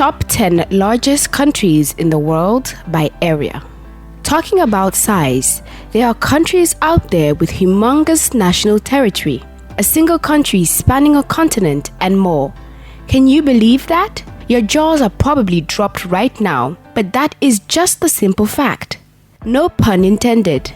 Top 10 largest countries in the world by area. Talking about size, there are countries out there with humongous national territory, a single country spanning a continent and more. Can you believe that? Your jaws are probably dropped right now, but that is just the simple fact. No pun intended.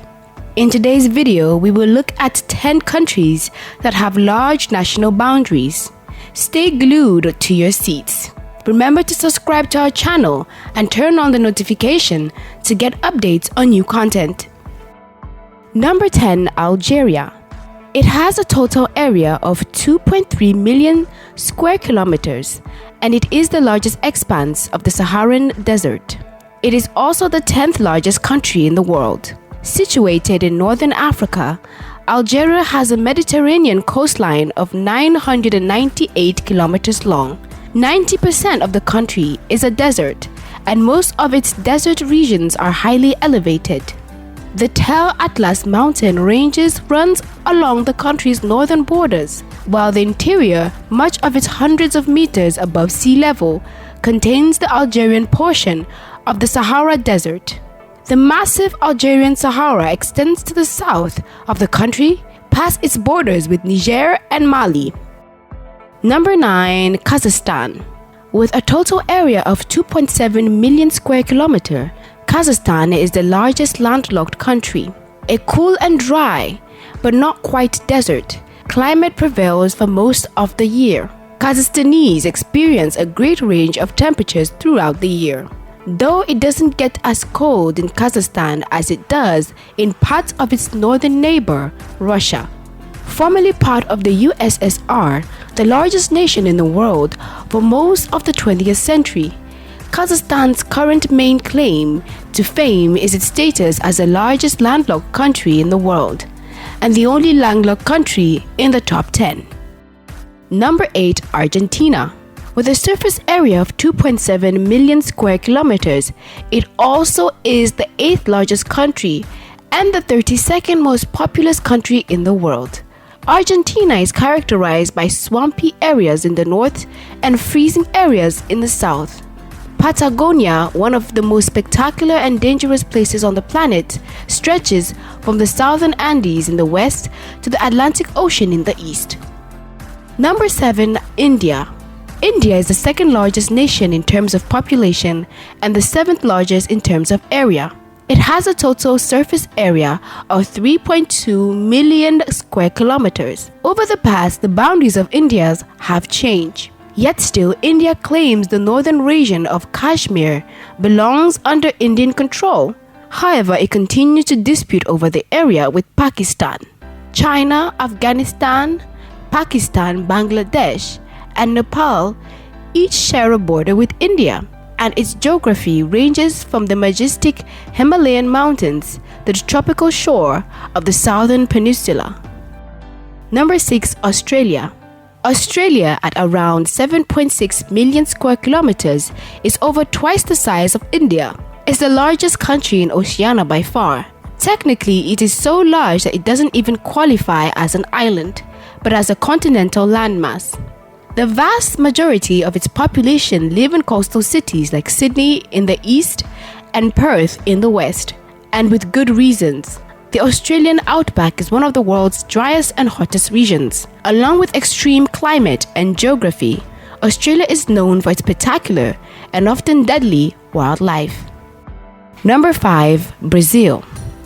In today's video, we will look at 10 countries that have large national boundaries. Stay glued to your seats. Remember to subscribe to our channel and turn on the notification to get updates on new content. Number 10. Algeria. It has a total area of 2.3 million square kilometers, and it is the largest expanse of the Saharan Desert. It is also the 10th largest country in the world. Situated in northern Africa, Algeria has a Mediterranean coastline of 998 kilometers long. 90% of the country is a desert, and most of its desert regions are highly elevated. The Tel Atlas mountain ranges runs along the country's northern borders, while the interior, much of it hundreds of meters above sea level, contains the Algerian portion of the Sahara Desert. The massive Algerian Sahara extends to the south of the country, past its borders with Niger and Mali. Number 9. Kazakhstan. With a total area of 2.7 million square kilometers, Kazakhstan is the largest landlocked country. A cool and dry, but not quite desert, climate prevails for most of the year. Kazakhstanis experience a great range of temperatures throughout the year. Though it doesn't get as cold in Kazakhstan as it does in parts of its northern neighbor, Russia. Formerly part of the USSR, the largest nation in the world for most of the 20th century, Kazakhstan's current main claim to fame is its status as the largest landlocked country in the world, and the only landlocked country in the top 10. Number 8. Argentina. With a surface area of 2.7 million square kilometers, it also is the 8th largest country and the 32nd most populous country in the world. Argentina is characterized by swampy areas in the north and freezing areas in the south. Patagonia, one of the most spectacular and dangerous places on the planet, stretches from the southern Andes in the west to the Atlantic Ocean in the east. Number 7. India. India is the second largest nation in terms of population and the 7th largest in terms of area. It has a total surface area of 3.2 million square kilometers. Over the past, the boundaries of India have changed. Yet still, India claims the northern region of Kashmir belongs under Indian control. However, it continues to dispute over the area with Pakistan. China, Afghanistan, Pakistan, Bangladesh, and Nepal each share a border with India, and its geography ranges from the majestic Himalayan mountains to the tropical shore of the southern peninsula. Number 6. Australia. Australia, at around 7.6 million square kilometers, is over twice the size of India. It's the largest country in Oceania by far. Technically, it is so large that it doesn't even qualify as an island, but as a continental landmass. The vast majority of its population live in coastal cities like Sydney in the east and Perth in the west, and with good reasons. The Australian outback is one of the world's driest and hottest regions. Along with extreme climate and geography, Australia is known for its spectacular and often deadly wildlife. Number 5. Brazil.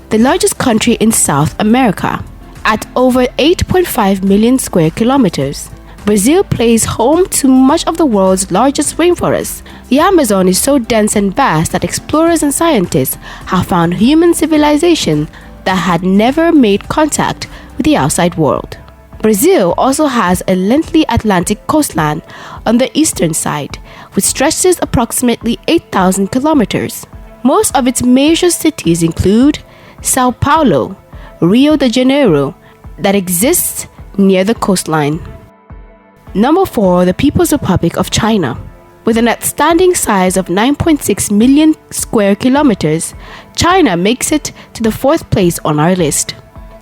The largest country in South America, at over 8.5 million square kilometers. Brazil plays home to much of the world's largest rainforest. The Amazon is so dense and vast that explorers and scientists have found human civilization that had never made contact with the outside world. Brazil also has a lengthy Atlantic coastline on the eastern side, which stretches approximately 8,000 kilometers. Most of its major cities include Sao Paulo, Rio de Janeiro, that exists near the coastline. Number 4. The People's Republic of China. With an outstanding size of 9.6 million square kilometers, China makes it to the 4th place on our list.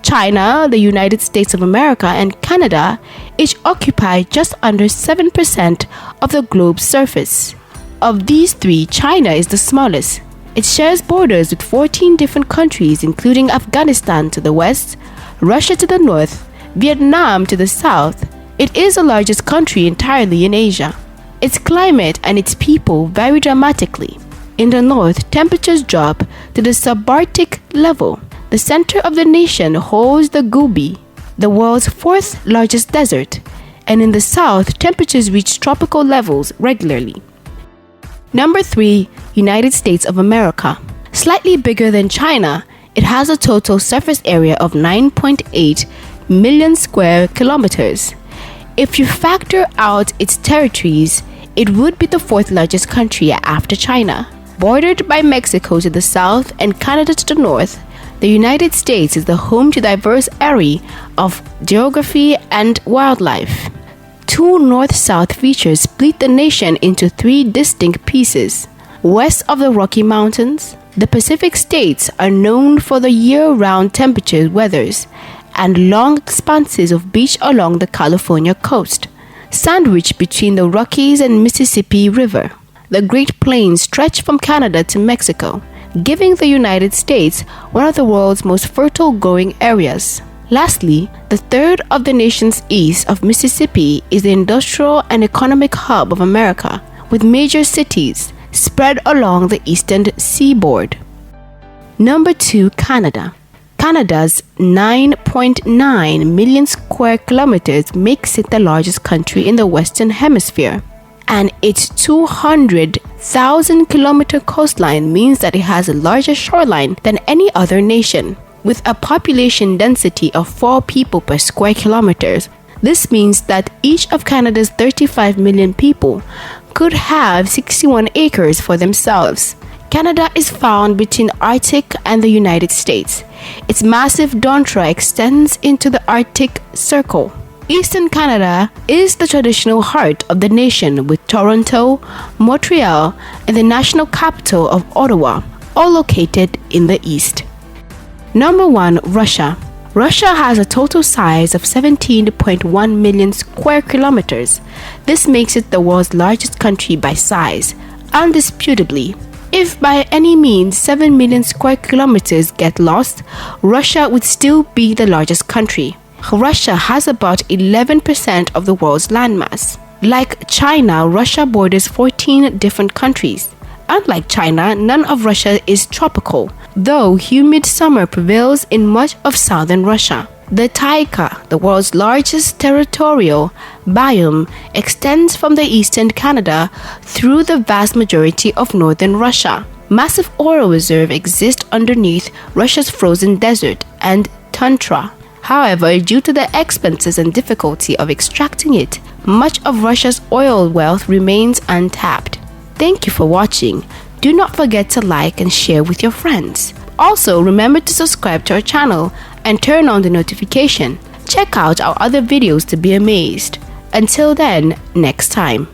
China, the United States of America, and Canada each occupy just under 7% of the globe's surface. Of these three, China is the smallest. It shares borders with 14 different countries, including Afghanistan to the west, Russia to the north, Vietnam to the south. It is the largest country entirely in Asia. Its climate and its people vary dramatically. In the north, temperatures drop to the subarctic level. The center of the nation holds the Gobi, the world's fourth largest desert, and in the south, temperatures reach tropical levels regularly. Number 3, United States of America. Slightly bigger than China, it has a total surface area of 9.8 million square kilometers. If you factor out its territories, it would be the fourth largest country after China. Bordered by Mexico to the south and Canada to the north, the United States is the home to a diverse array of geography and wildlife. Two north-south features split the nation into three distinct pieces. West of the Rocky Mountains, the Pacific states are known for the year-round temperature weathers and long expanses of beach along the California coast, sandwiched between the Rockies and Mississippi River. The Great Plains stretch from Canada to Mexico, giving the United States one of the world's most fertile growing areas. Lastly, the third of the nations east of Mississippi is the industrial and economic hub of America, with major cities spread along the eastern seaboard. Number 2, Canada. Canada's 9.9 million square kilometers makes it the largest country in the Western Hemisphere, and its 200,000 kilometer coastline means that it has a larger shoreline than any other nation. With a population density of 4 people per square kilometers, this means that each of Canada's 35 million people could have 61 acres for themselves. Canada is found between Arctic and the United States. Its massive tundra extends into the Arctic Circle. Eastern Canada is the traditional heart of the nation, with Toronto, Montreal, and the national capital of Ottawa, all located in the east. Number 1, Russia. Russia has a total size of 17.1 million square kilometers. This makes it the world's largest country by size, undisputably. If by any means 7 million square kilometers get lost, Russia would still be the largest country. Russia has about 11% of the world's landmass. Like China, Russia borders 14 different countries. Unlike China, none of Russia is tropical, though humid summer prevails in much of southern Russia. The taiga, the world's largest territorial biome, extends from the eastern Canada through the vast majority of northern Russia. Massive oil reserves exist underneath Russia's frozen desert and tundra. However, due to the expenses and difficulty of extracting it, much of Russia's oil wealth remains untapped. Thank you for watching. Do not forget to like and share with your friends. Also, remember to subscribe to our channel and turn on the notification. Check out our other videos to be amazed. Until then, next time.